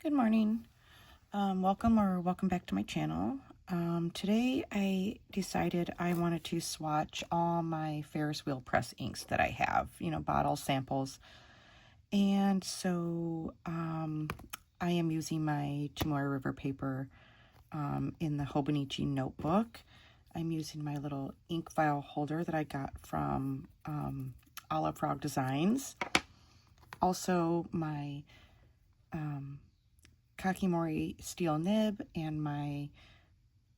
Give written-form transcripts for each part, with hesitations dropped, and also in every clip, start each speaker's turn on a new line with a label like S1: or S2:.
S1: Good morning. Welcome back to my channel. Today I decided I wanted to swatch all my Ferris Wheel Press inks that I have, bottle samples. And so I am using my Tomoe River paper in the Hobonichi notebook. I'm using my little ink vial holder that I got from Olive Frog Designs. Also my Kakimori steel nib and my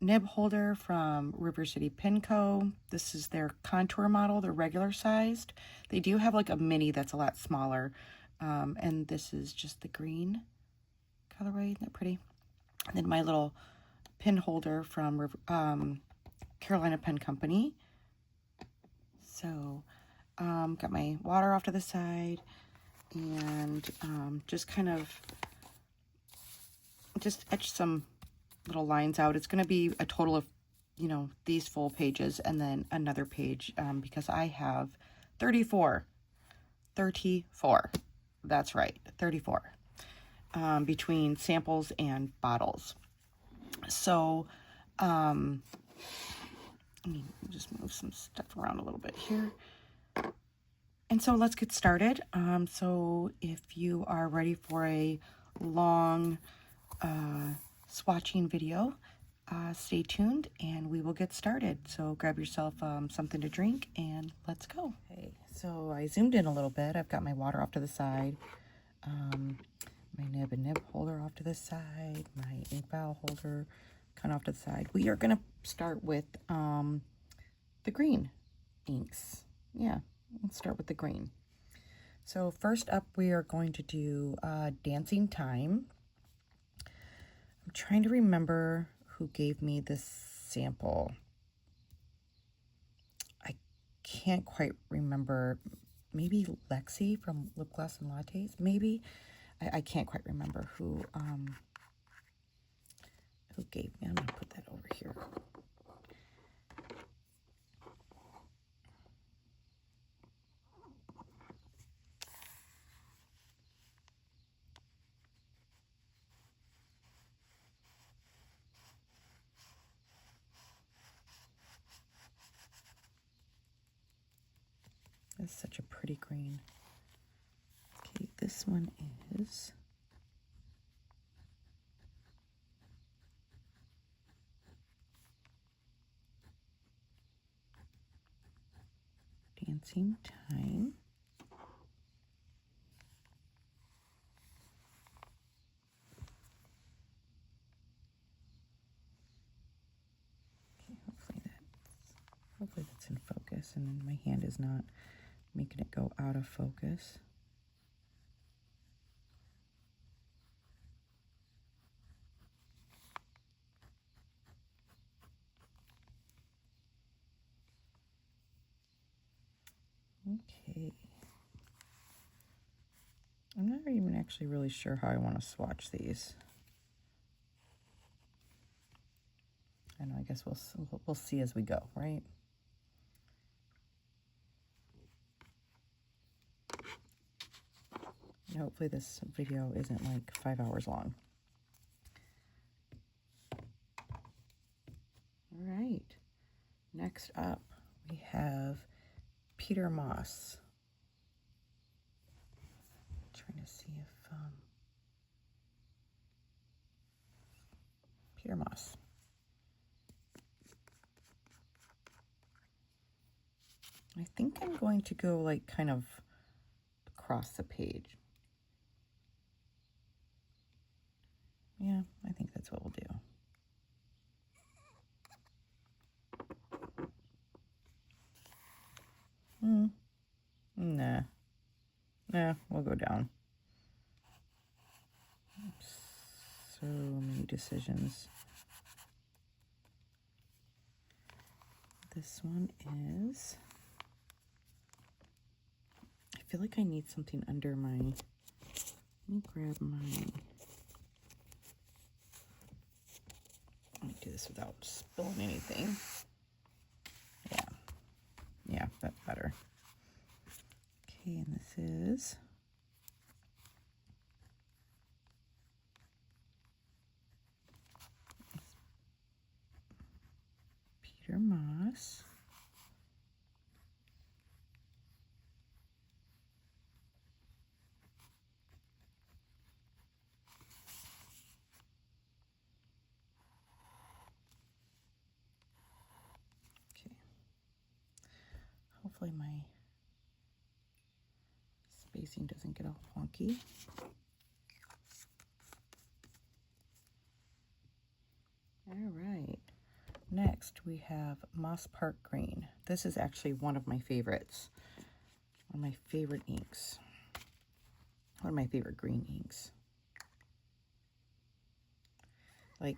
S1: nib holder from River City Pin Co. This is their contour model, they're regular sized. They do have like a mini that's a lot smaller. And this is just the green colorway, isn't that pretty? And then my little pin holder from Carolina Pen Company. So, got my water off to the side and just kind of etch some little lines out. It's going to be a total of, these full pages and then another page because I have 34. That's right, 34 between samples and bottles. So let me just move some stuff around a little bit here. And so let's get started. So if you are ready for a long swatching video, stay tuned and we will get started. So grab yourself something to drink and let's go. Okay, so I zoomed in a little bit. I've got my water off to the side, my nib and nib holder off to the side, my ink vial holder kind of off to the side. We are going to start with the green inks. Yeah, let's start with the green. So first up, we are going to do Dancing Time. I'm trying to remember who gave me this sample. I can't quite remember. Maybe Lexi from Lip Gloss and Lattes, maybe. I can't quite remember who gave me. I'm gonna put that over here. That's such a pretty green. Okay, this one is Dancing Time. Okay, hopefully that's in focus and my hand is not making it go out of focus. Okay. I'm not even actually really sure how I want to swatch these. I know, I guess we'll see as we go, right? And hopefully this video isn't like 5 hours long. All right. Next up, we have Peter Moss. Trying to see if Peter Moss. I think I'm going to go like kind of across the page. Yeah, I think that's what we'll do. Nah, we'll go down. So many decisions. This one is, I feel like I need something under my, let me grab my, let me do this without spilling anything. Yeah, that's better. Okay, and this is another moss. Okay. Hopefully my spacing doesn't get all wonky. All right. Next, we have Moss Park Green. This is actually one of my favorites. One of my favorite inks. One of my favorite green inks. Like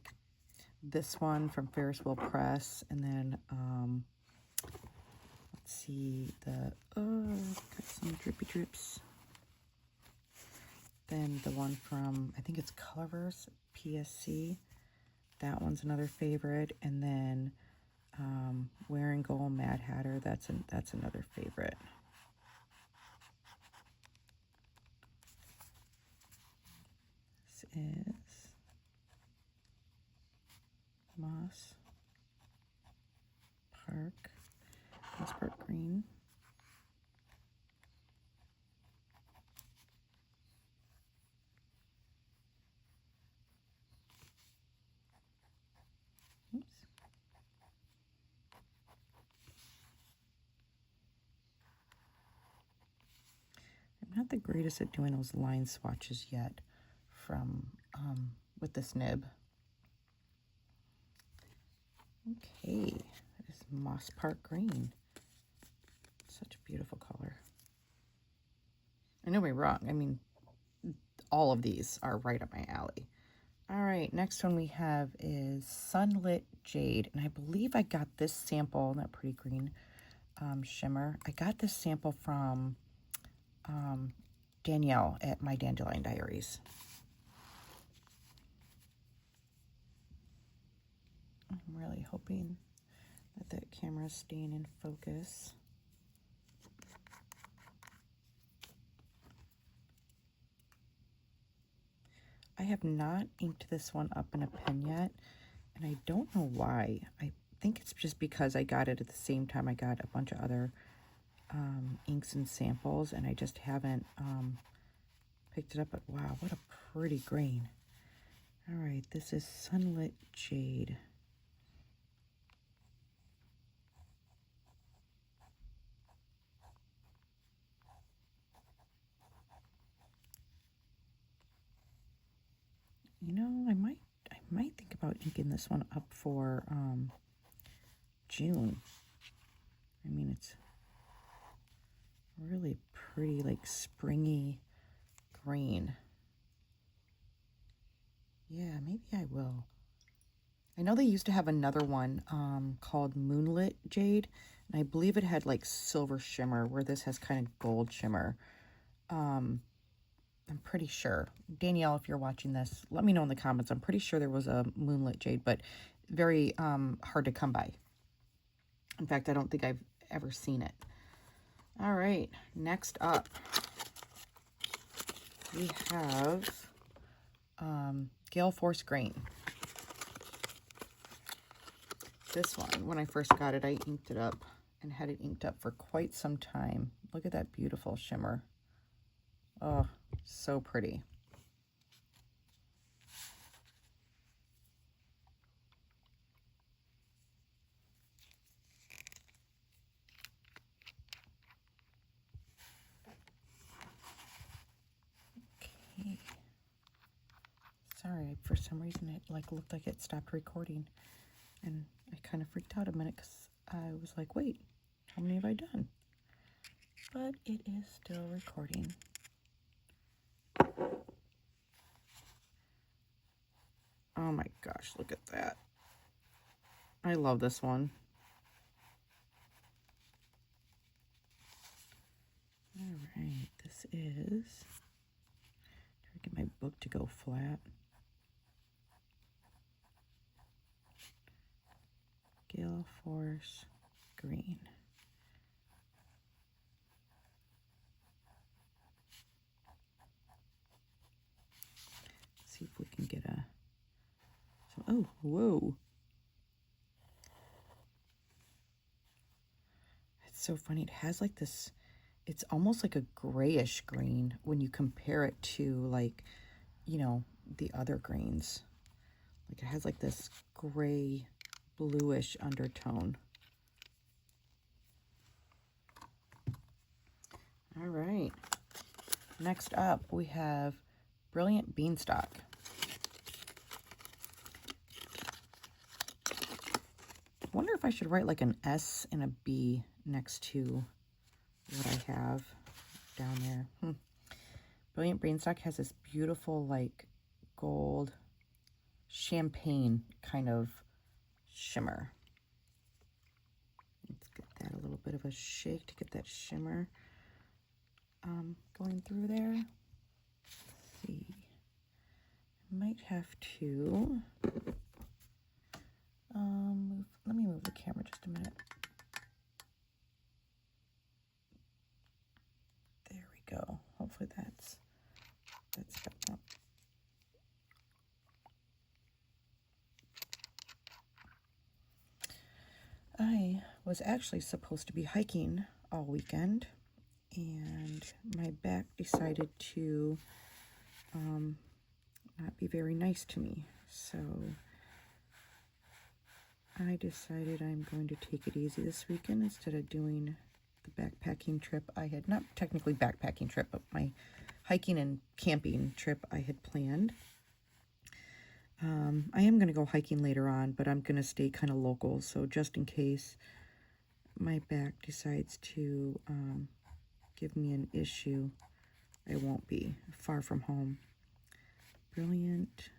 S1: this one from Ferris Wheel Press, and then let's see, got some drippy drips. Then the one from, I think it's Colorverse PSC. That one's another favorite. And then Wearing Gold Mad Hatter, that's another favorite. This is Moss Park Green. Oops. I'm not the greatest at doing those line swatches yet from with this nib. Okay, that is Moss Park Green. Such a beautiful color. I know me wrong. I mean, all of these are right up my alley. All right, next one we have is Sunlit Jade. And I believe I got this sample, that pretty green shimmer. I got this sample from Danielle at My Dandelion Diaries. I'm really hoping that that camera is staying in focus. I have not inked this one up in a pen yet, and I don't know why. I think it's just because I got it at the same time I got a bunch of other inks and samples, and I just haven't picked it up. But wow, what a pretty grain. All right, this is Sunlit Jade. You know, I might think about inking this one up for June. I mean, it's really pretty, like springy green. Yeah, maybe I will. I know they used to have another one called Moonlit Jade, and I believe it had like silver shimmer, where this has kind of gold shimmer. I'm pretty sure. Danielle, if you're watching this, let me know in the comments. I'm pretty sure there was a Moonlit Jade, but very hard to come by. In fact, I don't think I've ever seen it. All right, next up, we have Gale Force Grain. This one, when I first got it, I inked it up and had it inked up for quite some time. Look at that beautiful shimmer. Oh, so pretty. Okay. Sorry, for some reason it looked like it stopped recording, and I kind of freaked out a minute because I was like, wait, how many have I done? But it is still recording. Oh my gosh, look at that. I love this one. All right, this is, try to get my book to go flat. Gale Force Green. Let's see if we can get a, oh, whoa. so funny. It has like this, it's almost like a grayish green when you compare it to like, you know, the other greens. Like it has like this gray, bluish undertone. All right. Next up, we have Brilliant Beanstalk. I wonder if I should write like an S and a B next to what I have down there. Brilliant Beanstalk has this beautiful like gold champagne kind of shimmer. Let's get that a little bit of a shake to get that shimmer going through there. Let's see. Might have to let me move the camera just a minute. There we go. Hopefully that's better. I was actually supposed to be hiking all weekend, and my back decided to not be very nice to me. So I decided I'm going to take it easy this weekend instead of doing the backpacking trip I had, not technically backpacking trip, but my hiking and camping trip I had planned. I am going to go hiking later on, but I'm going to stay kind of local. So just in case my back decides to give me an issue, I won't be far from home. Brilliant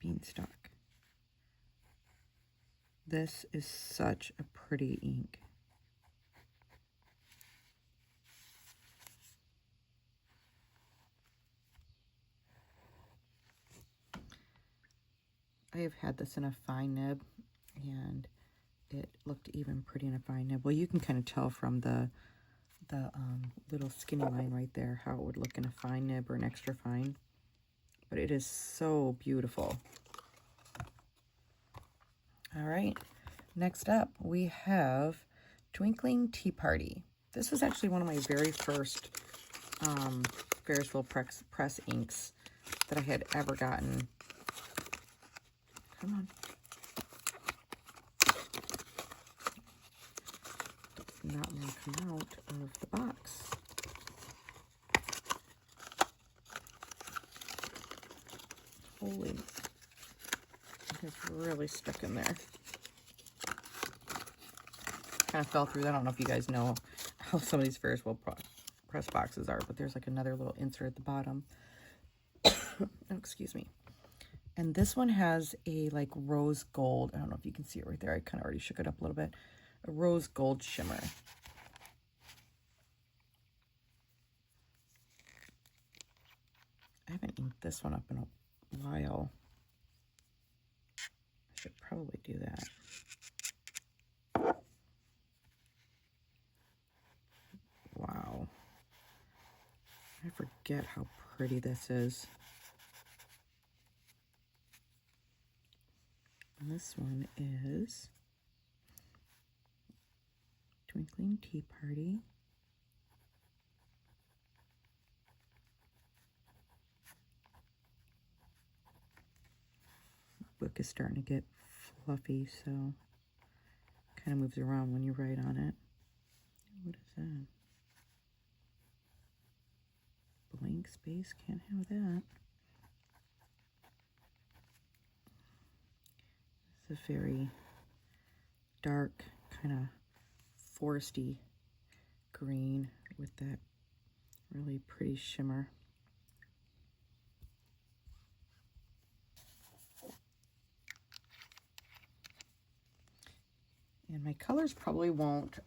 S1: Beanstalk. This is such a pretty ink. I have had this in a fine nib, and it looked even pretty in a fine nib. Well, you can kind of tell from the little skinny line right there how it would look in a fine nib or an extra fine. But it is so beautiful. All right, next up we have Twinkling Tea Party. This was actually one of my very first Ferris Wheel Press inks that I had ever gotten. Come on. Does not want to come out of the box. Holy, it's really stuck in there. Kind of fell through. I don't know if you guys know how some of these Ferris Wheel Press boxes are, but there's like another little insert at the bottom. Oh, excuse me. And this one has a like rose gold. I don't know if you can see it right there. I kind of already shook it up a little bit. A rose gold shimmer. I haven't inked this one up in a while. I should probably do that. Wow. I forget how pretty this is. And this one is Twinkling Tea Party. Book is starting to get fluffy, so kind of moves around when you write on it. What is that? Blank space, can't have that. It's a very dark, kind of foresty green with that really pretty shimmer. And my colors probably won't,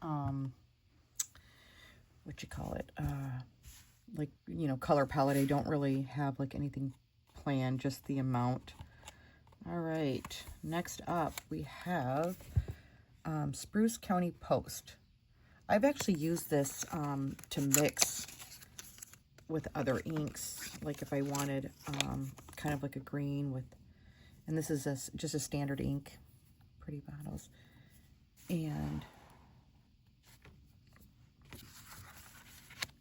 S1: like, you know, color palette. I don't really have like anything planned, just the amount. All right, next up we have Spruce County Post. I've actually used this to mix with other inks, like if I wanted kind of like a green with, and this is just a standard ink. pretty bottles. And,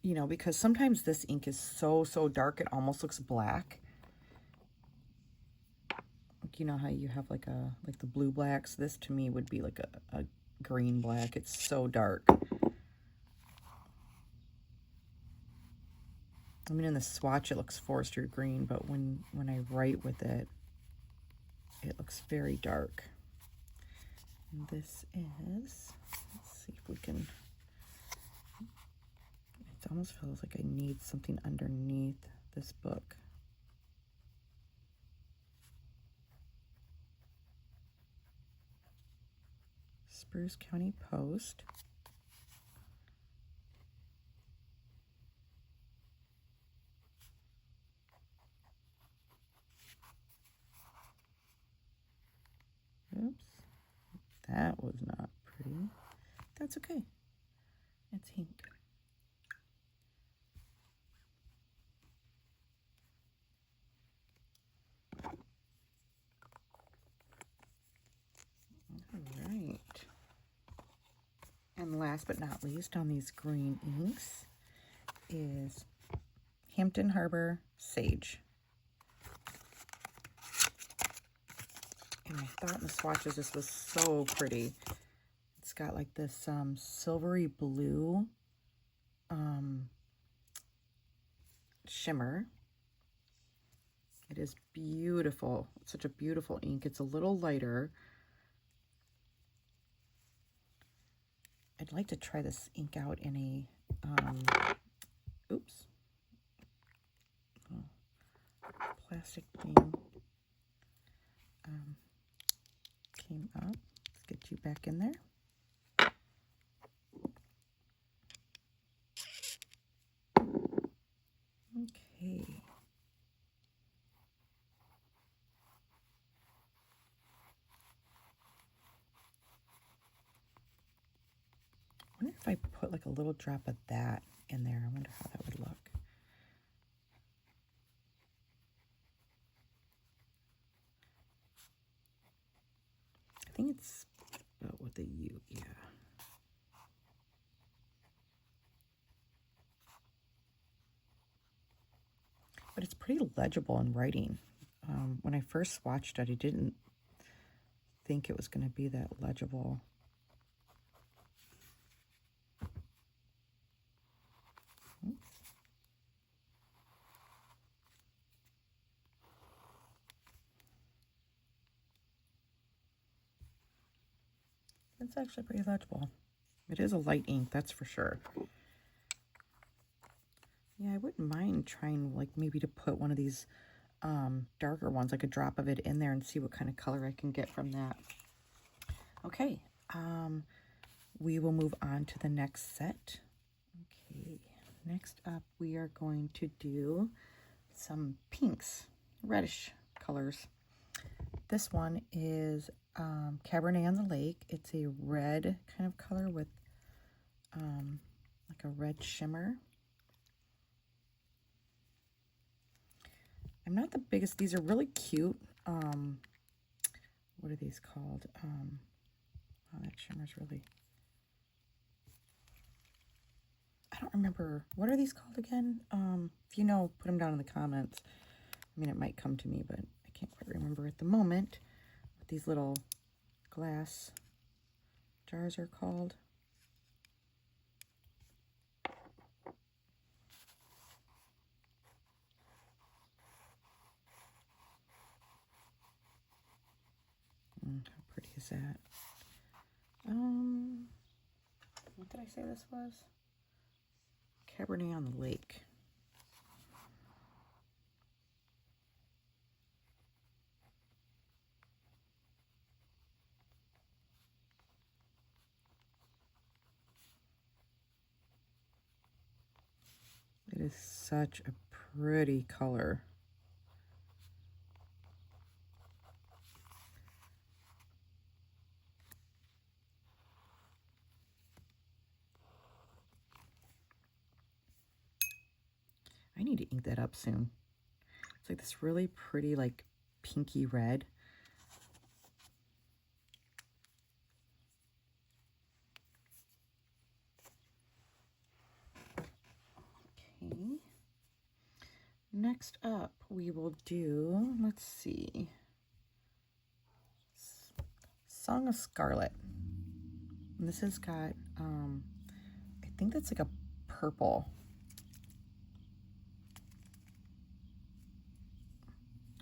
S1: you know, because sometimes this ink is so dark, it almost looks black. You know how you have like the blue blacks? This to me would be like a green black. It's so dark. I mean, in the swatch it looks forester green, but when I write with it, it looks very dark. And this is, let's see if we can, it almost feels like I need something underneath this book. Spruce County Post. Oops, that was not pretty. That's okay. It's ink. All right. And last but not least on these green inks is Hampton Harbor Sage. And I thought in the swatches this was so pretty. It's got like this silvery blue shimmer. It is beautiful. It's such a beautiful ink. It's a little lighter. I'd like to try this ink out in a, oops, plastic thing came up. Let's get you back in there. Okay. I wonder if I put like a little drop of that in there. I wonder how that would look. I think it's about with a U, yeah. But it's pretty legible in writing. When I first swatched it, I didn't think it was going to be that legible. Oops. It's actually pretty legible. It is a light ink, that's for sure. Yeah, I wouldn't mind trying like maybe to put one of these darker ones, like a drop of it in there and see what kind of color I can get from that. Okay, we will move on to the next set. Okay, next up we are going to do some pinks, reddish colors. This one is Cabernet on the Lake. It's a red kind of color with like a red shimmer. I'm not the biggest, these are really cute. What are these called? Oh, that shimmer's really, I don't remember. What are these called again? If you know, put them down in the comments. I mean, it might come to me, but I can't quite remember at the moment what these little glass jars are called. How pretty is that? What did I say this was? Cabernet on the Lake. It is such a pretty color. I need to ink that up soon. It's like this really pretty, like pinky red. next up we will do, let's see, Song of Scarlet. And this has got, I think that's like a purple.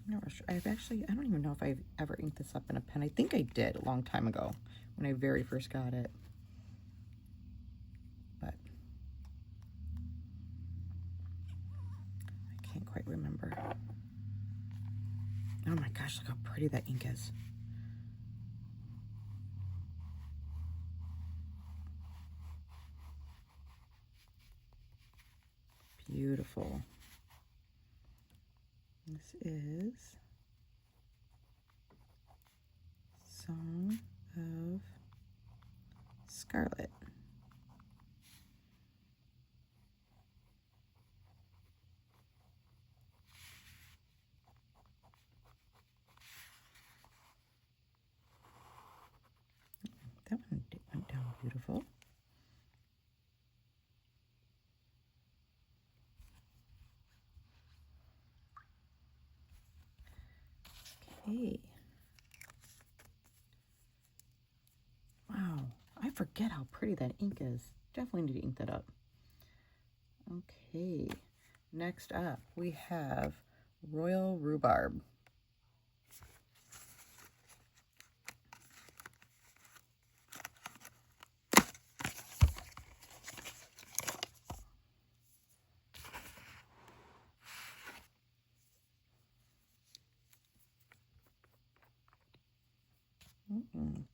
S1: I'm not sure. I don't even know if I've ever inked this up in a pen. I think I did a long time ago when I very first got it. But I can't quite remember. Oh my gosh, look how pretty that ink is. Beautiful. This is Song of Scarlet. That one went down beautiful. Okay. Wow, I forget how pretty that ink is. Definitely need to ink that up. Okay, next up we have Royal Rhubarb.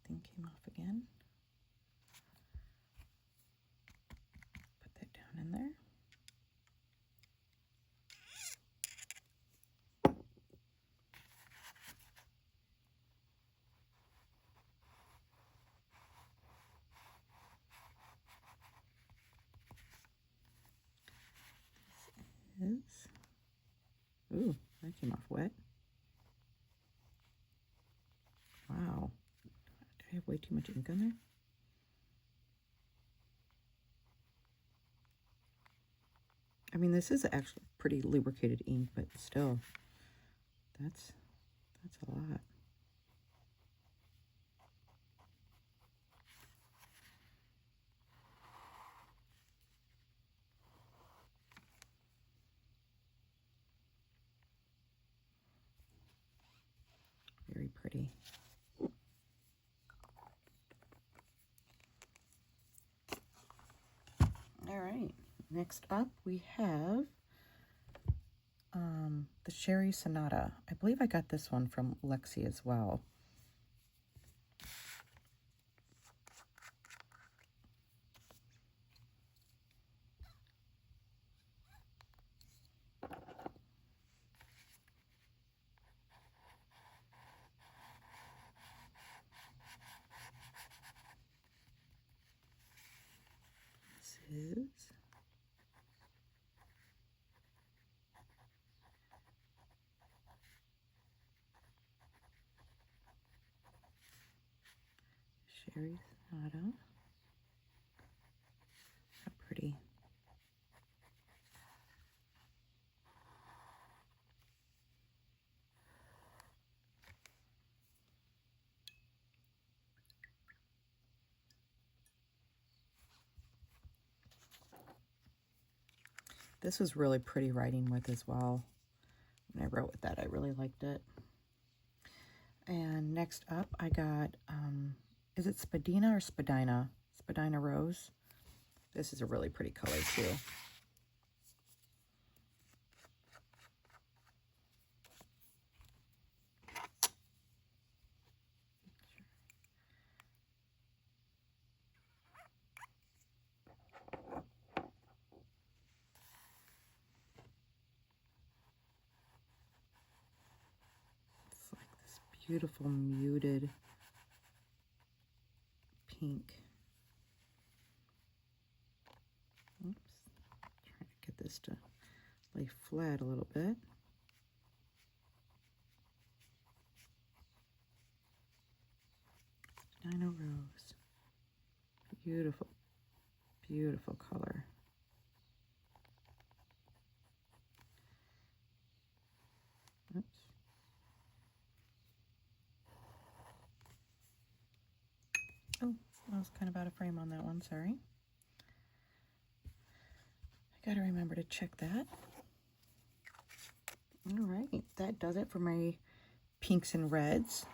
S1: Thing came off again. Put that down in there. This is, ooh, that came off wet. Wow, do I have way too much ink on there? I mean, this is actually pretty lubricated ink, but still, that's a lot. Very pretty. All right, next up we have the Sherry Sonata. I believe I got this one from Lexi as well. This is Sherry Sonata. How pretty. This was really pretty writing with as well. When I wrote with that, I really liked it. And next up, I got, is it Spadina or Spadina? Spadina Rose. This is a really pretty color too. It's like this beautiful muted pink. Oops, trying to get this to lay flat a little bit. Dino Rose. Beautiful, beautiful color. Oh, I was kind of out of frame on that one, sorry. I gotta remember to check that. All right, that does it for my pinks and reds.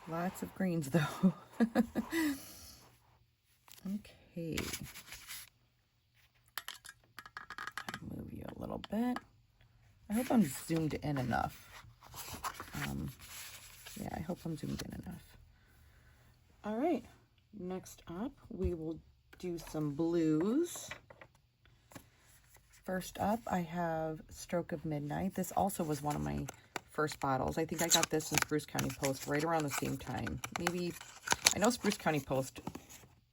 S1: Lots of greens though. Okay. Move you a little bit. I hope I'm zoomed in enough. Yeah, I hope I'm zoomed in enough. All right, next up, we will do some blues. First up, I have Stroke of Midnight. This also was one of my first bottles. I think I got this in Spruce County Post right around the same time. Maybe, I know Spruce County Post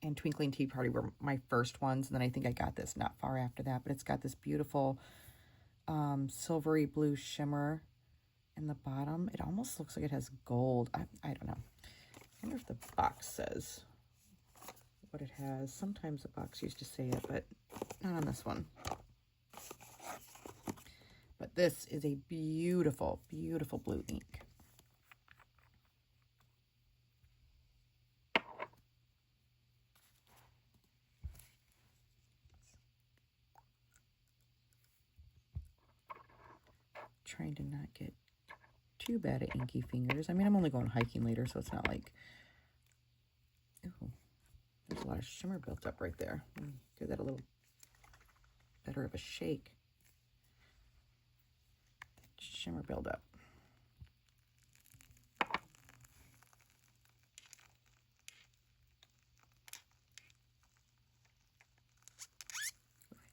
S1: and Twinkling Tea Party were my first ones, and then I think I got this not far after that, but it's got this beautiful silvery blue shimmer in the bottom. It almost looks like it has gold. I don't know. I wonder if the box says what it has. Sometimes the box used to say it, but not on this one. But this is a beautiful, beautiful blue ink. Trying to not get too bad at inky fingers. I mean, I'm only going hiking later, so it's not like... Ooh, there's a lot of shimmer built up right there. Give that a little better of a shake. Shimmer buildup.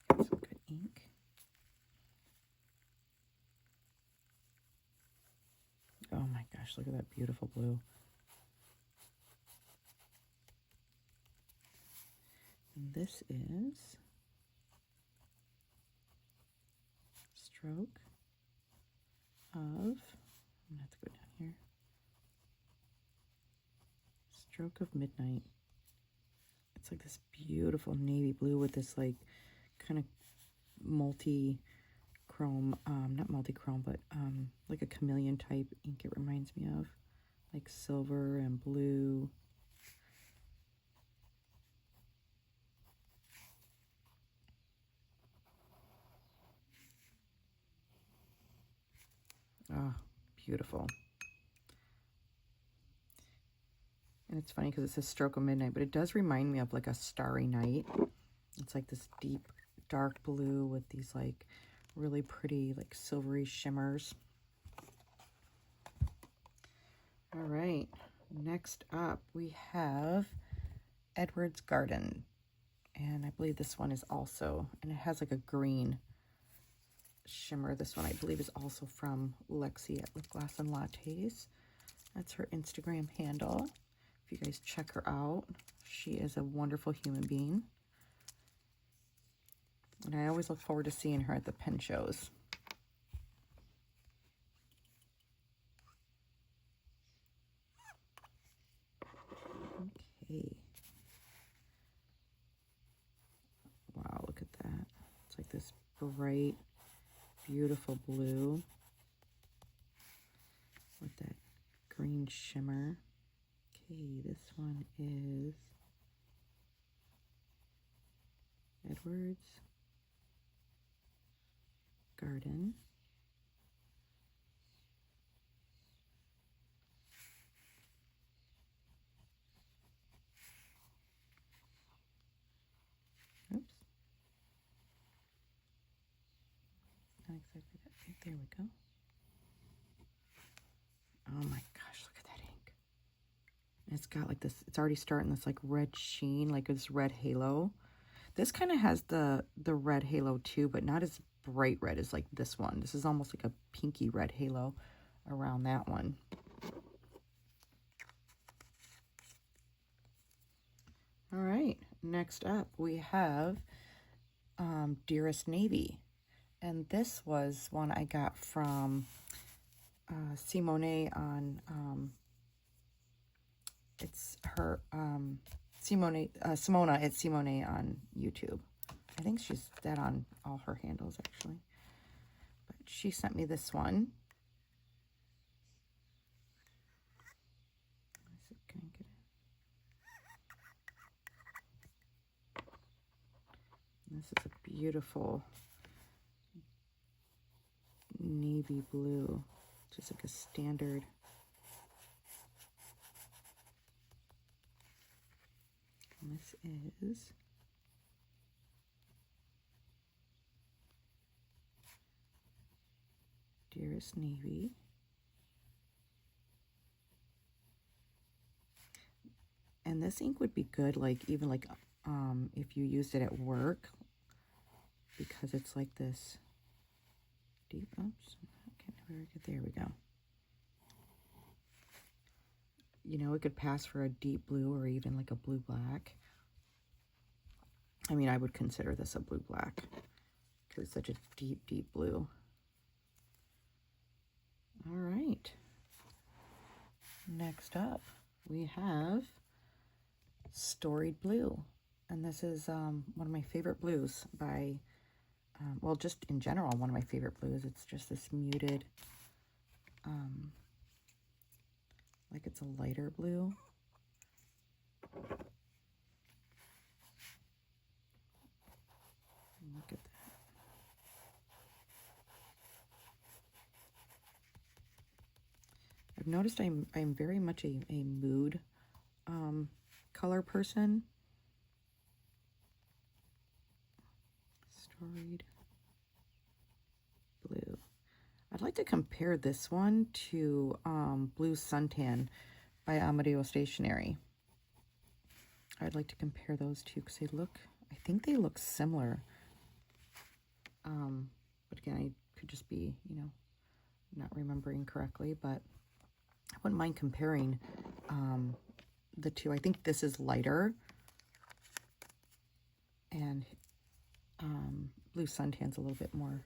S1: Got some good ink. Oh my gosh, look at that beautiful blue. And this is Stroke of, I'm going to have to go down here. Stroke of Midnight. It's like this beautiful navy blue with this like kind of multi-chrome, not multi-chrome, but like a chameleon type ink it reminds me of. Like silver and blue. Oh, beautiful. And it's funny because it says Stroke of Midnight, but it does remind me of like a starry night. It's like this deep, dark blue with these like really pretty, like silvery shimmers. All right, next up we have Edward's Garden. And I believe this one is also, and it has like a green shimmer. This one I believe is also from Lexi at Lip Gloss and Lattes. That's her Instagram handle. If you guys check her out, she is a wonderful human being. And I always look forward to seeing her at the pen shows. Okay. Wow, look at that. It's like this bright, beautiful blue with that green shimmer. Okay, this one is Edward's Garden. Oops. Not exactly that big. There we go. Oh my gosh, look at that ink. And it's got like this, it's already starting this like red sheen, like this red halo. This kind of has the red halo too, but not as bright red as like this one. This is almost like a pinky red halo around that one. All right, next up we have Dearest Navy. And this was one I got from Simone on, it's her, Simona at Simone on YouTube. I think she's that on all her handles actually. But she sent me this one. Can I get it? This is a beautiful navy blue, just like a standard. And this is Dearest Navy. And this ink would be good, like even like if you used it at work, because it's like this deep. Oops, I can't never get there. We go. You know, it could pass for a deep blue or even like a blue black. I mean, I would consider this a blue black because it's such a deep, deep blue. All right. Next up, we have Storied Blue. And this is one of my favorite blues by, well, just in general, one of my favorite blues. It's just this muted, like it's a lighter blue. Look at that. I've noticed I'm very much a mood color person. Storied Blue. I'd like to compare this one to Blue Suntan by Amadeo Stationery. I'd like to compare those two because I think they look similar. But again, I could just be, you know, not remembering correctly, but I wouldn't mind comparing the two. I think this is lighter, and Blue Suntan's a little bit more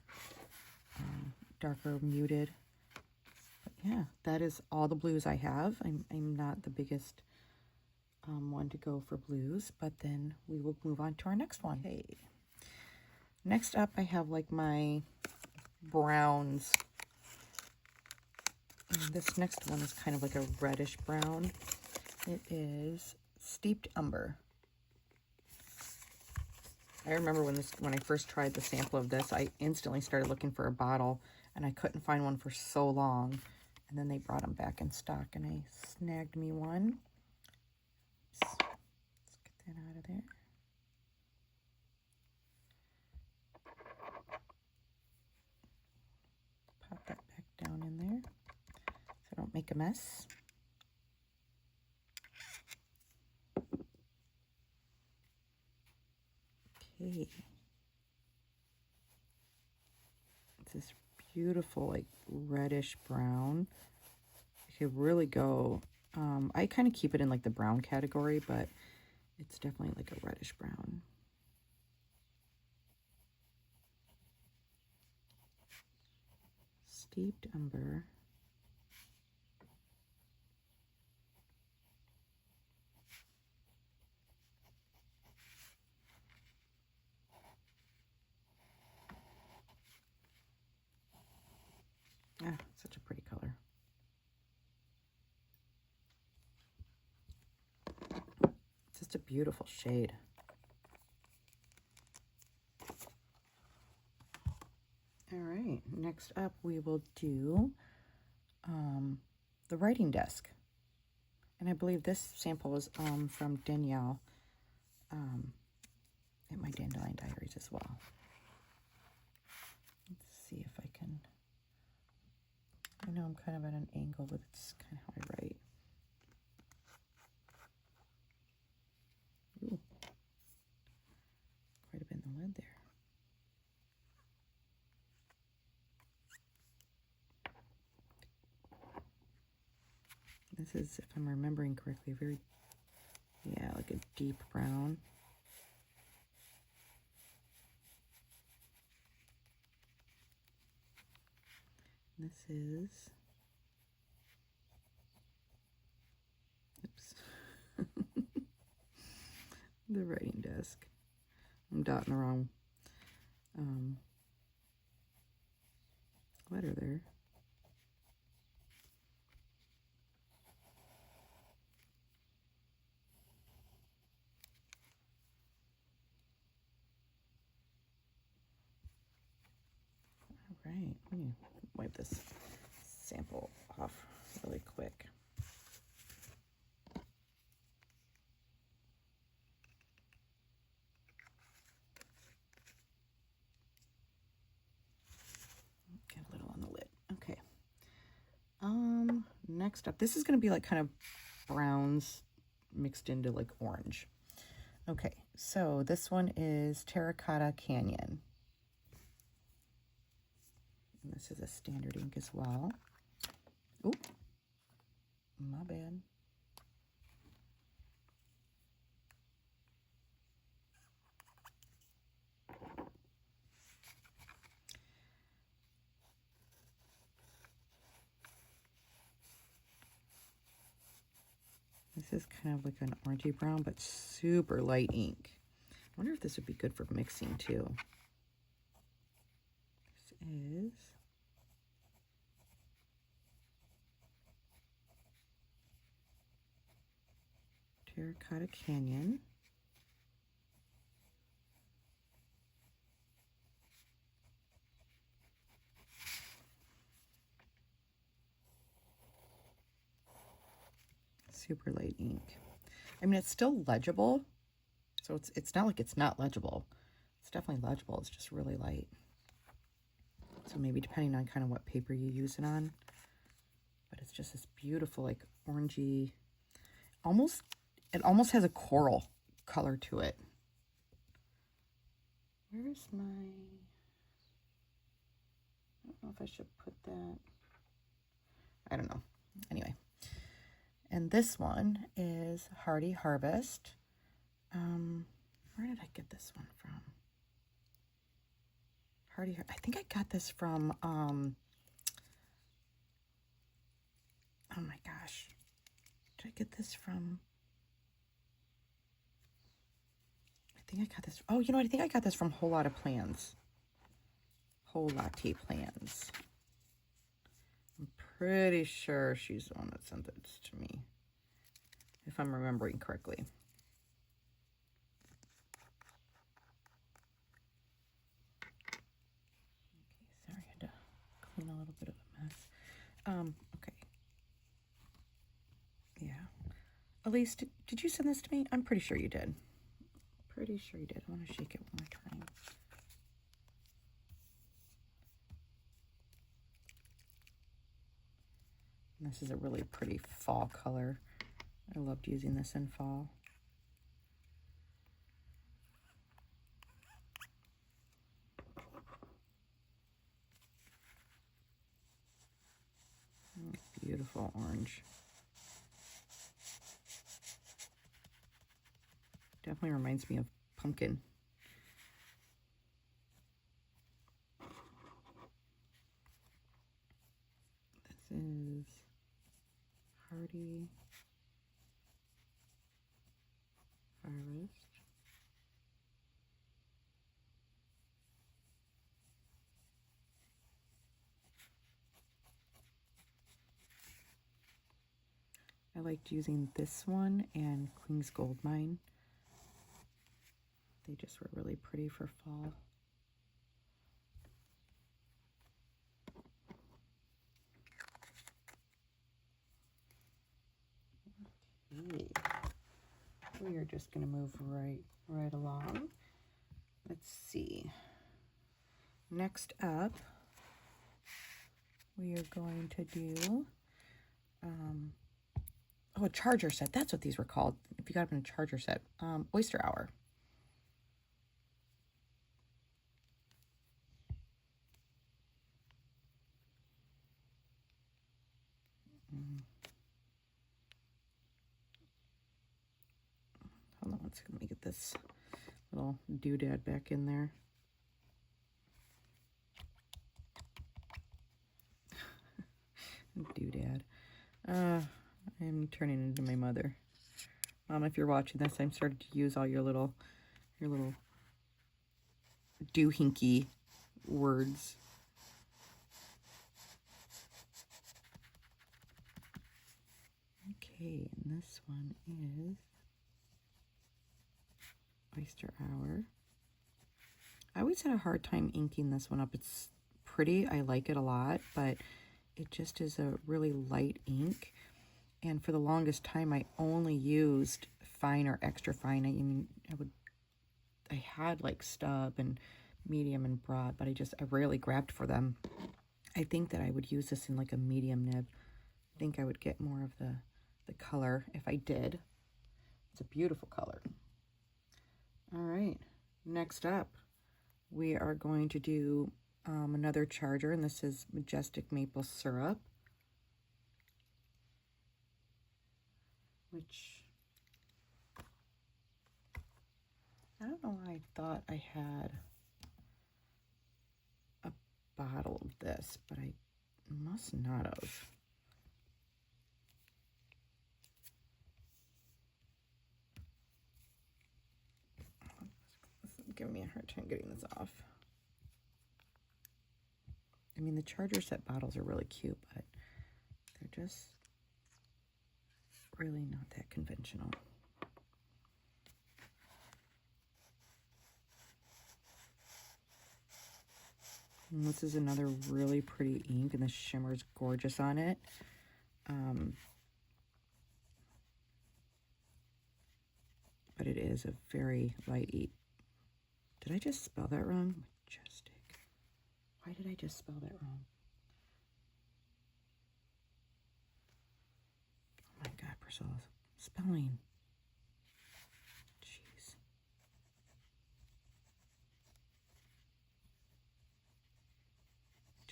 S1: darker, muted. But yeah, that is all the blues I have. I'm not the biggest one to go for blues, but then we will move on to our next one. Okay. Next up, I have like my browns. And this next one is kind of like a reddish brown. It is Steeped Umber. I remember when I first tried the sample of this, I instantly started looking for a bottle, and I couldn't find one for so long. And then they brought them back in stock, and I snagged me one. Let's get that out of there. Pop that back down in there so I don't make a mess. Okay. It's this beautiful, like, reddish brown. It could really go, I kind of keep it in, like, the brown category, but it's definitely, like, a reddish brown. Steeped Umber. Ah, such a pretty color. It's just a beautiful shade. All right, next up we will do the writing desk. And I believe this sample was from Danielle in my Dandelion Diaries as well. Let's see if I can. I know I'm kind of at an angle, but it's kind of how I write. Ooh, quite a bit in the lid there. This is, if I'm remembering correctly, very, yeah, like a deep brown. This is, oops, the writing desk. I'm dotting the wrong letter there. right, let me wipe this sample off really quick. Get a little on the lid. Okay. Next up, this is going to be like kind of browns mixed into like orange. Okay, so this one is Terracotta Canyon. And this is a standard ink as well. Oh, my bad. This is kind of like an orangey brown, but super light ink. I wonder if this would be good for mixing too. This is Terracotta Canyon. Super light ink. I mean, it's still legible, so it's not like it's not legible. It's definitely legible. It's just really light. So maybe depending on kind of what paper you use it on, but it's just this beautiful like orangey, it almost has a coral color to it. Where's my? I don't know if I should put that. I don't know. Anyway. And this one is Hardy Harvest. Where did I get this one from? I think I got this from, oh my gosh. Did I get this from? I think I got this, oh, you know what? I think I got this from Whole Lotta Plans. Whole Latte Plans. I'm pretty sure she's the one that sent it to me, if I'm remembering correctly. Okay, sorry, I had to clean a little bit of a mess. Okay. Yeah. Elise, did you send this to me? I'm pretty sure you did. Pretty sure you did. I want to shake it one more time. And this is a really pretty fall color. I loved using this in fall. Beautiful orange. Definitely reminds me of pumpkin. This is Hardy Harvest. I liked using this one and Queen's Gold Mine. They just were really pretty for fall. Okay. We are just going to move right along. Let's see. Next up, we are going to do a charger set. That's what these were called. If you got them in a charger set. Oyster Hour. Hold on, let me get this little doodad back in there. Doodad. I'm turning into my mother. Mom, if you're watching this, I'm starting to use all your little doohinky words. Okay, and this one is Oyster Hour. I always had a hard time inking this one up. It's pretty. I like it a lot, but it just is a really light ink. And for the longest time, I only used fine or extra fine. I mean, I had like stub and medium and broad, but I rarely grabbed for them. I think that I would use this in like a medium nib. I think I would get more of the color if I did. It's a beautiful color. All right, next up, we are going to do another charger, and this is Majestic Maple Syrup, which I don't know why I thought I had a bottle of this, but I must not have. Giving me a hard time getting this off. I mean, the charger set bottles are really cute, but they're just really not that conventional. And this is another really pretty ink, and the shimmer is gorgeous on it. But it is a very light ink. Did I just spell that wrong? Majestic. Why did I just spell that wrong? Oh my God, Priscilla's spelling. Jeez.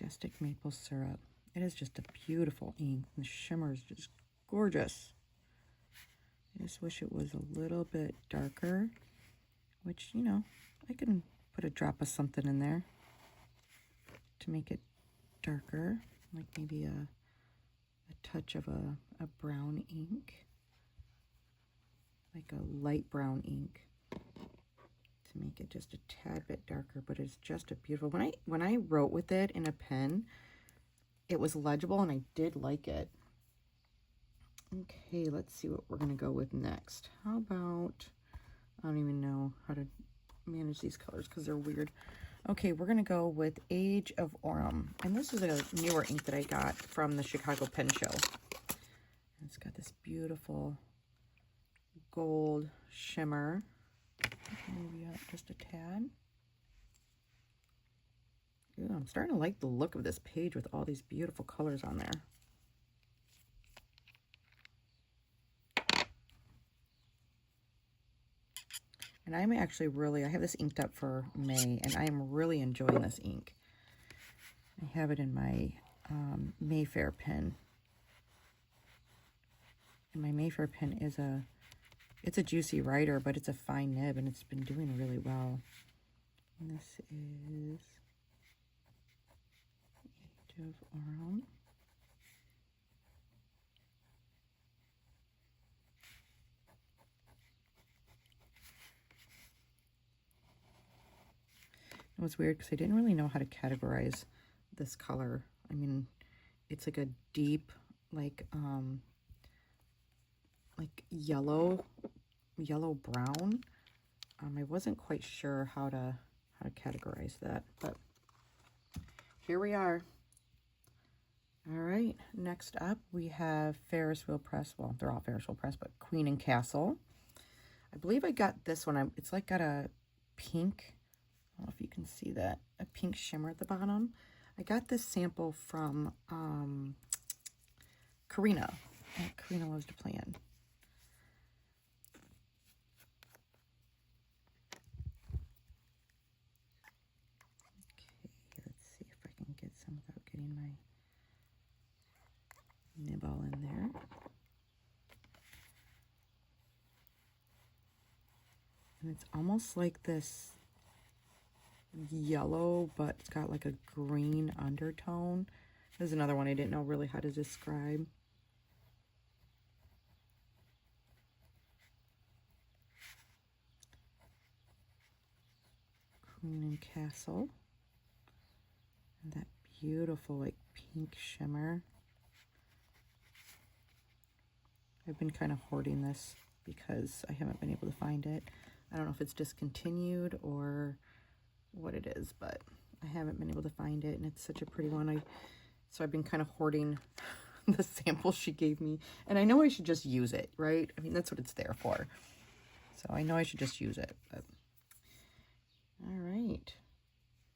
S1: Majestic Maple Syrup. It is just a beautiful ink. The shimmer is just gorgeous. I just wish it was a little bit darker, which, you know, I can put a drop of something in there to make it darker, like maybe a touch of a brown ink, like a light brown ink, to make it just a tad bit darker. But it's just a beautiful, when I wrote with it in a pen, it was legible and I did like it. Okay, let's see what we're gonna go with next. How about, I don't even know how to manage these colors because they're weird. Okay, we're gonna go with Age of Aurum, and this is a newer ink that I got from the Chicago Pen Show. And it's got this beautiful gold shimmer. Maybe up just a tad. Ooh, I'm starting to like the look of this page with all these beautiful colors on there. And I'm actually really, I have this inked up for May, and I am really enjoying this ink. I have it in my Mayfair pen. And my Mayfair pen is it's a juicy writer, but it's a fine nib, and it's been doing really well. And this is Age of Aurum. It was weird because I didn't really know how to categorize this color. I mean, it's like a deep, like yellow brown. I wasn't quite sure how to categorize that, but here we are. All right, next up we have Ferris Wheel Press. Well, they're all Ferris Wheel Press, but Queen and Castle. I believe I got this one. It's like got a pink, I don't know if you can see that, a pink shimmer at the bottom. I got this sample from Karina. Karina Loves to Plan. Okay, let's see if I can get some without getting my nib all in there. And it's almost like this yellow, but it's got like a green undertone. There's another one I didn't know really how to describe. Queen and Castle. And that beautiful like pink shimmer. I've been kind of hoarding this because I haven't been able to find it. I don't know if it's discontinued or what it is, but I haven't been able to find it, and it's such a pretty one. So I've been kind of hoarding the sample she gave me, and I know I should just use it, right? I mean, that's what it's there for. So I know I should just use it, but all right.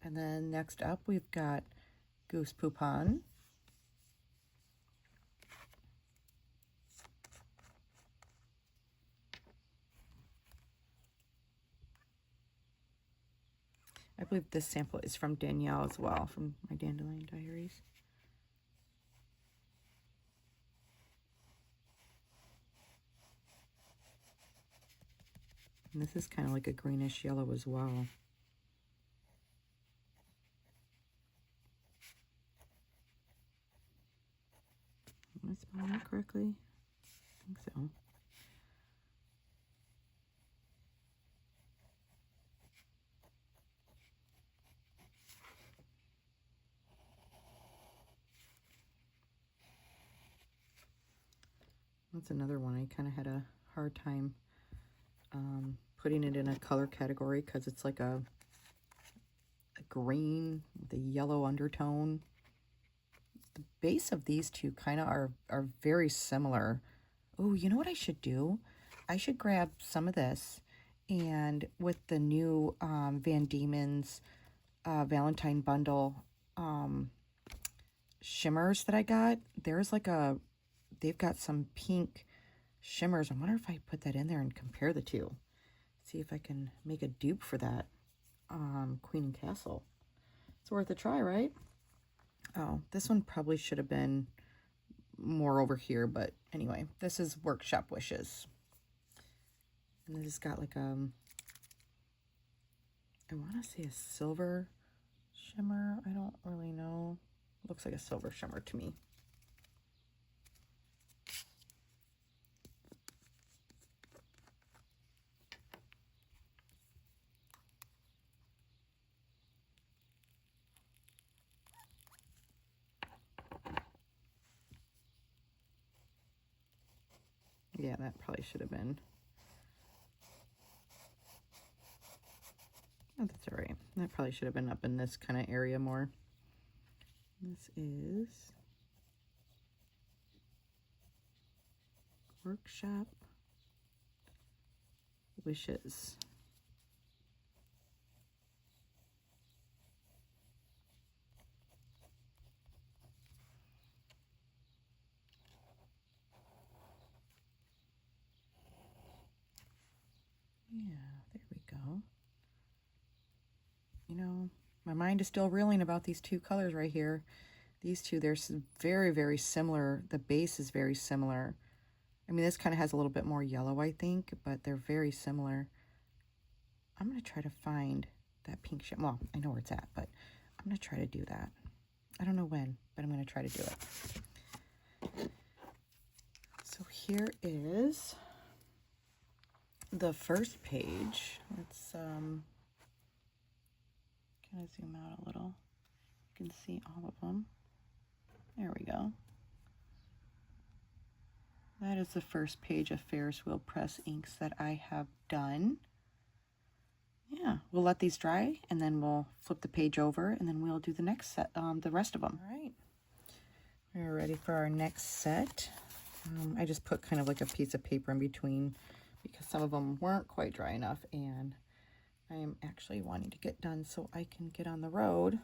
S1: And then next up, we've got Goose Poupon. I believe this sample is from Danielle as well, from my Dandelion Diaries. And this is kind of like a greenish yellow as well. Am I spelling that correctly? I think so. That's another one I kind of had a hard time putting it in a color category because it's like a green with a yellow undertone. The base of these two kind of are very similar. Oh, you know what I should do? I should grab some of this, and with the new Van Diemen's Valentine bundle shimmers that I got, there's like they've got some pink shimmers. I wonder if I put that in there and compare the two. See if I can make a dupe for that Queen and Castle. It's worth a try, right? Oh, this one probably should have been more over here, but anyway, this is Workshop Wishes. And this has got like I want to say a silver shimmer. I don't really know. Looks like a silver shimmer to me. Yeah, that probably should have been. Oh, that's all right. That probably should have been up in this kind of area more. This is Workshop Wishes. Yeah, there we go. You know, my mind is still reeling about these two colors right here. These two, they're very, very similar. The base is very similar. I mean, this kind of has a little bit more yellow, I think, but they're very similar. I'm going to try to find that pink shimmer. Well, I know where it's at, but I'm going to try to do that. I don't know when, but I'm going to try to do it. So here is the first page. Let's kind of zoom out a little. You can see all of them. There we go. That is the first page of Ferris Wheel Press inks that I have done. Yeah, we'll let these dry, and then we'll flip the page over, and then we'll do the next set, the rest of them. All right, we're ready for our next set. I just put kind of like a piece of paper in between because some of them weren't quite dry enough, and I am actually wanting to get done so I can get on the road,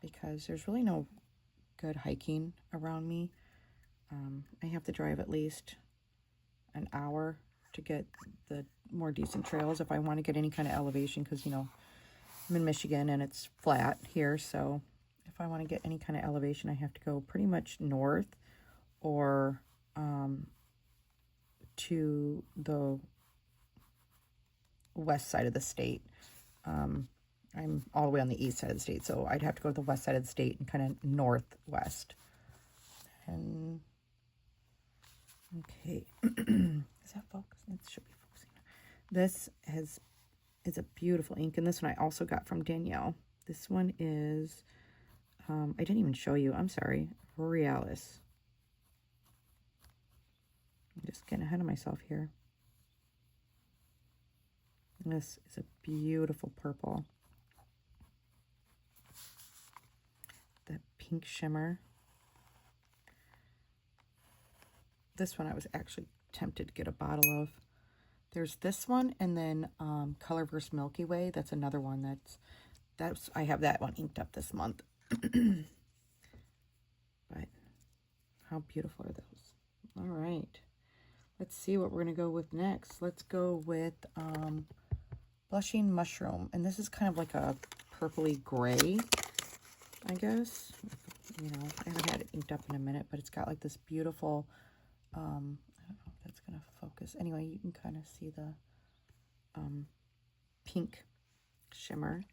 S1: because there's really no good hiking around me. I have to drive at least an hour to get the more decent trails if I want to get any kind of elevation, because, you know, I'm in Michigan and it's flat here, so if I want to get any kind of elevation, I have to go pretty much north or to the west side of the state. I'm all the way on the east side of the state, so I'd have to go to the west side of the state and kind of northwest. And okay, is that focused? It should be focusing. This is a beautiful ink, and this one I also got from Danielle. This one is I didn't even show you. I'm sorry, Borealis. I'm just getting ahead of myself here. And this is a beautiful purple. That pink shimmer. This one I was actually tempted to get a bottle of. There's this one, and then Color vs. Milky Way. That's another one that's I have that one inked up this month. But how beautiful are those? All right. Let's see what we're going to go with next. Let's go with Blushing Mushroom. And this is kind of like a purpley gray, I guess. You know, I haven't had it inked up in a minute, but it's got like this beautiful, I don't know if that's going to focus. Anyway, you can kind of see the pink shimmer.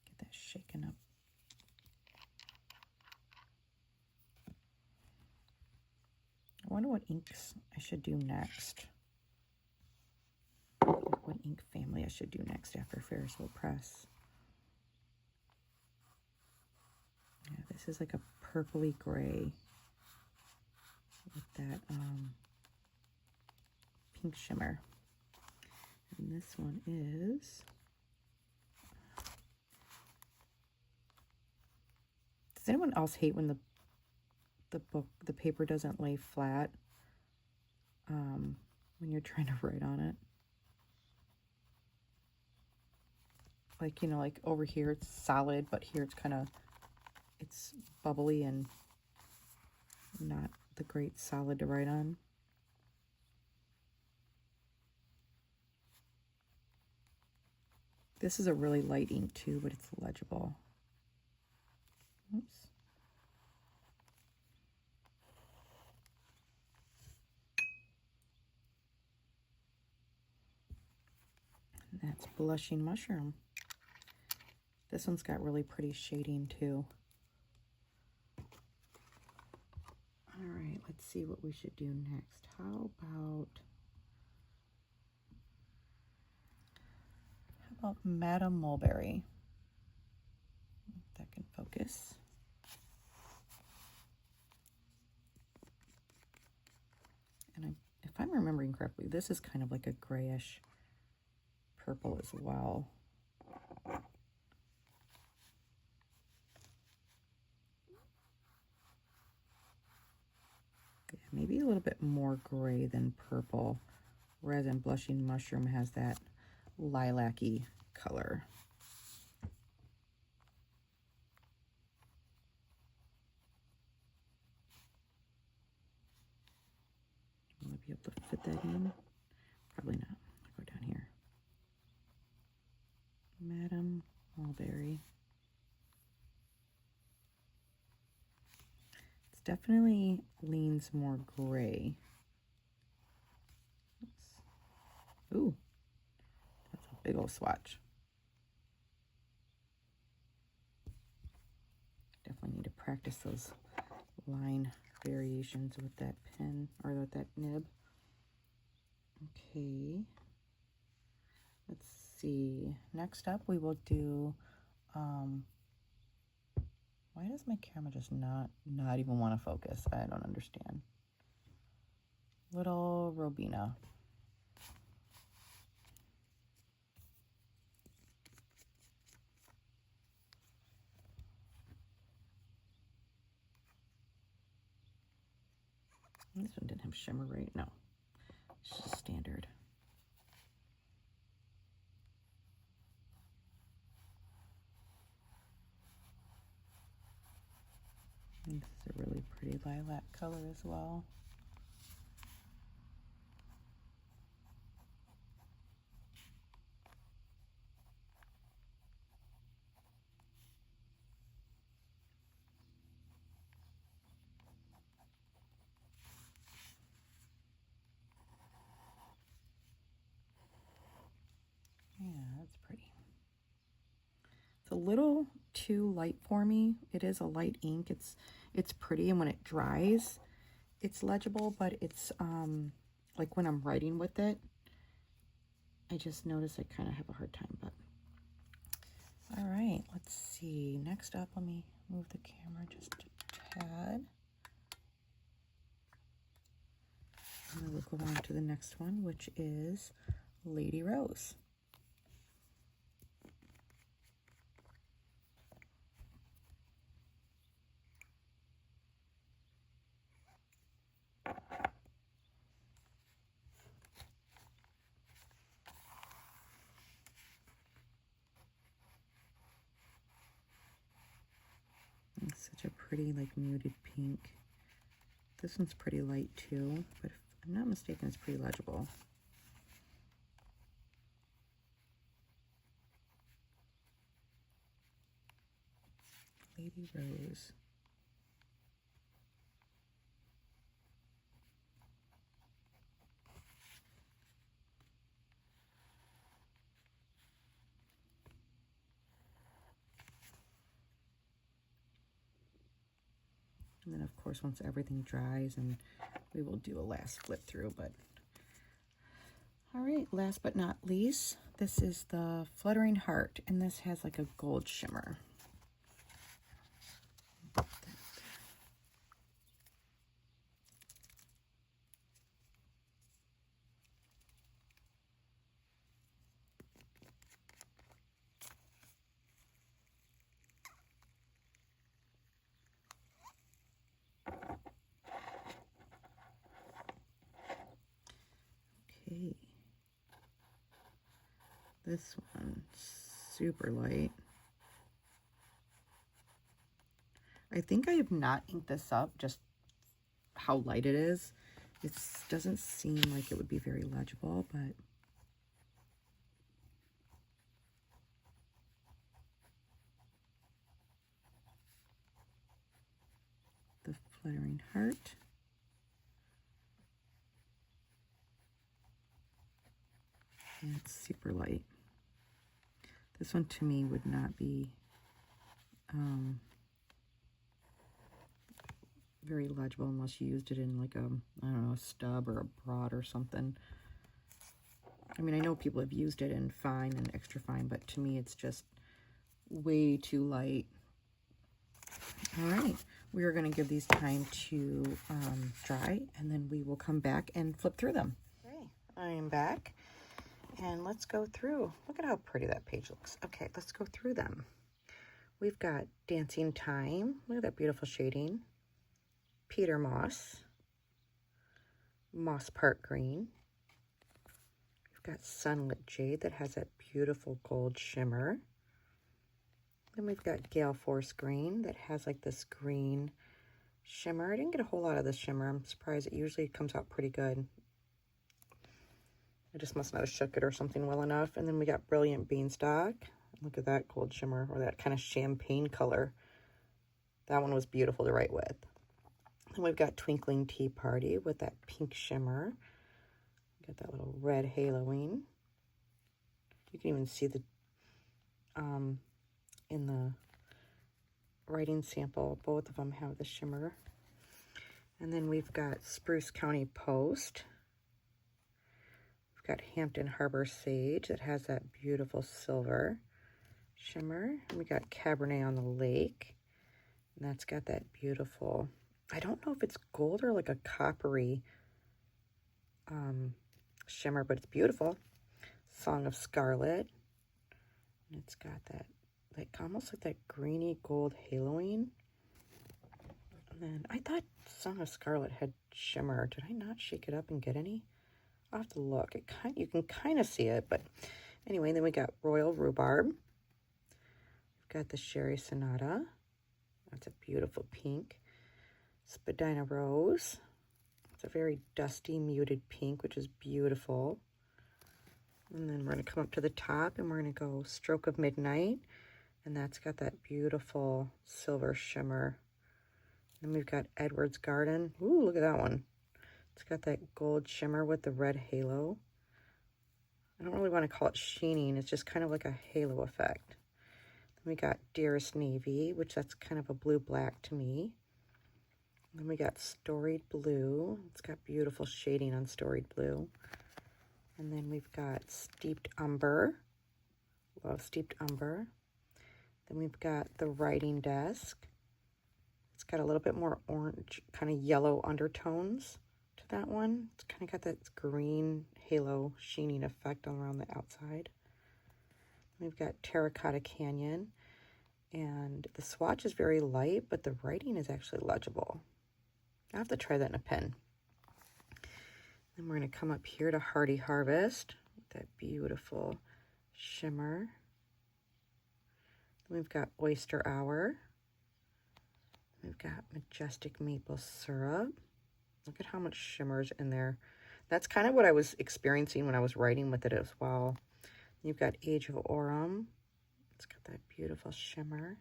S1: Get that shaken up. I wonder what inks I should do next. What ink family I should do next after Ferris Wheel Press. Yeah, this is like a purpley gray with that pink shimmer. And this one is... Does anyone else hate when the paper doesn't lay flat when you're trying to write on it? Like, you know, like over here it's solid, but here it's kind of, it's bubbly and not the great solid to write on. This is a really light ink too, but it's legible. Oops. And that's Blushing Mushroom. This one's got really pretty shading too. All right, let's see what we should do next. How about Madame Mulberry? If that can focus. And if I'm remembering correctly, this is kind of like a grayish purple as well. Yeah, maybe a little bit more gray than purple, whereas in Blushing Mushroom has that lilac-y color. Will I be able to fit that in? Probably not. I'll go down here. Madame Mulberry. It's definitely leans more gray. Oops. Ooh, that's a big old swatch. Definitely need to practice those line variations with that pen or with that nib. Okay. Let's see. Next up, we will do, why does my camera just not even want to focus? I don't understand. Little Robina. This one didn't have shimmer, right? No. It's just standard. And this is a really pretty lilac color as well. Yeah, that's pretty. It's a little too light for me. It is a light ink. It's pretty, and when it dries, it's legible, but it's like when I'm writing with it, I just notice I kind of have a hard time. But all right, let's see. Next up, let me move the camera just a tad. And then we'll go on to the next one, which is Lady Rose. It's such a pretty, like, muted pink. This one's pretty light too, but if I'm not mistaken, it's pretty legible. Lady Rose. And then, of course, once everything dries, and we will do a last flip through, but all right, last but not least, this is the Fluttering Heart, and this has like a gold shimmer. Okay, this one, super light. I think I have not inked this up, just how light it is. It doesn't seem like it would be very legible, but the Fluttering Heart. And it's super light. This one to me would not be very legible unless you used it in like a, I don't know, a stub or a broad or something. I mean, I know people have used it in fine and extra fine, but to me it's just way too light. All right, we are going to give these time to dry, and then we will come back and flip through them. Okay, I am back, and let's go through. Look at how pretty that page looks. Okay, let's go through them. We've got Dancing Time. Look at that beautiful shading. Peter Moss. Moss Park Green. We've got Sunlit Jade that has that beautiful gold shimmer. Then we've got Gale Force Green that has like this green shimmer. I didn't get a whole lot of this shimmer. I'm surprised. It usually comes out pretty good. I just must not have shook it or something well enough. And then we got Brilliant Beanstalk. Look at that gold shimmer, or that kind of champagne color. That one was beautiful to write with. And we've got Twinkling Tea Party with that pink shimmer. Got that little red haloing. You can even see the in the writing sample, both of them have the shimmer. And then we've got Spruce County Post. We've got Hampton Harbor Sage that has that beautiful silver shimmer. And we got Cabernet on the Lake, and that's got that beautiful, I don't know if it's gold or like a coppery shimmer, but it's beautiful. Song of Scarlet, and it's got that like almost like that greeny gold haloing. And then I thought Song of Scarlet had shimmer. Did I not shake it up and get any? I'll have to look. You can kind of see it, but anyway. Then we got Royal Rhubarb. We've got the Sherry Sonata. That's a beautiful pink. Spadina Rose. It's a very dusty, muted pink, which is beautiful. And then we're going to come up to the top, and we're going to go Stroke of Midnight. And that's got that beautiful silver shimmer. Then we've got Edward's Garden. Ooh, look at that one. It's got that gold shimmer with the red halo. I don't really want to call it sheening. It's just kind of like a halo effect. Then we got Dearest Navy, which that's kind of a blue-black to me. Then we got Storied Blue. It's got beautiful shading on Storied Blue. And then we've got Steeped Umber. Love Steeped Umber. Then we've got the Writing Desk. It's got a little bit more orange, kind of yellow undertones to to that one. It's kind of got that green halo sheening effect all around the outside. We've got Terracotta Canyon, and the swatch is very light, but the writing is actually legible. I'll have to try that in a pen. Then we're going to come up here to Hardy Harvest with that beautiful shimmer. Then we've got Oyster Hour. We've got Majestic Maple Syrup. Look at how much shimmer's in there. That's kind of what I was experiencing when I was writing with it as well. You've got Age of Aurum. It's got that beautiful shimmer.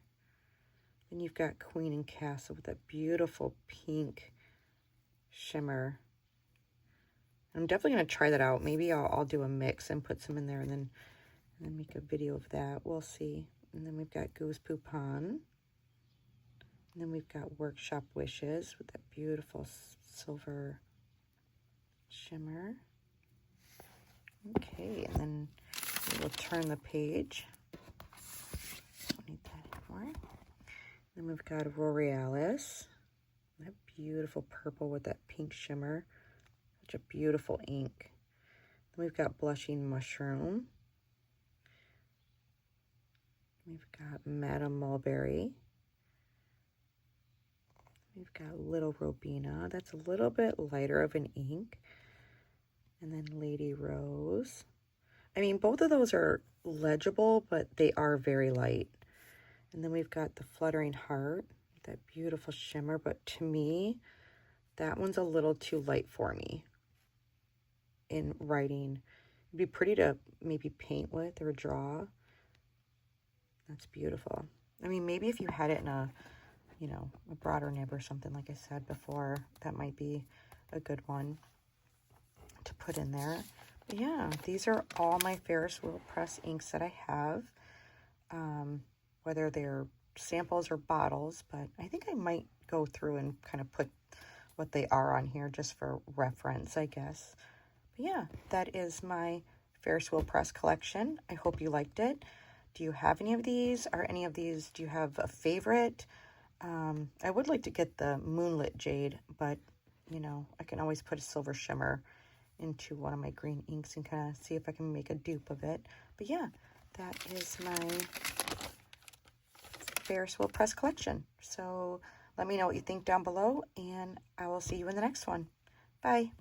S1: Then you've got Queen and Castle with that beautiful pink shimmer. I'm definitely going to try that out. Maybe I'll do a mix and put some in there and then make a video of that. We'll see. And then we've got Goose Poupon. And then we've got Workshop Wishes with that beautiful silver shimmer. Okay, and then we'll turn the page. Don't need that anymore. Then we've got Aurealis. That beautiful purple with that pink shimmer. Such a beautiful ink. Then we've got Blushing Mushroom. We've got Madame Mulberry. We've got Little Robina. That's a little bit lighter of an ink. And then Lady Rose. I mean, both of those are legible, but they are very light. And then we've got the Fluttering Heart, that beautiful shimmer. But to me, that one's a little too light for me in writing. It'd be pretty to maybe paint with or draw. That's beautiful. I mean, maybe if you had it in a, you know, a broader nib or something, like I said before, that might be a good one to put in there. But yeah, these are all my Ferris Wheel Press inks that I have, whether they're samples or bottles, but I think I might go through and kind of put what they are on here just for reference, I guess. But yeah, that is my Ferris Wheel Press collection. I hope you liked it. Do you have any of these? Are any of these, do you have a favorite? I would like to get the Moonlit Jade, but, you know, I can always put a silver shimmer into one of my green inks and kind of see if I can make a dupe of it. But yeah, that is my Ferris Wheel Press collection. So let me know what you think down below, and I will see you in the next one. Bye.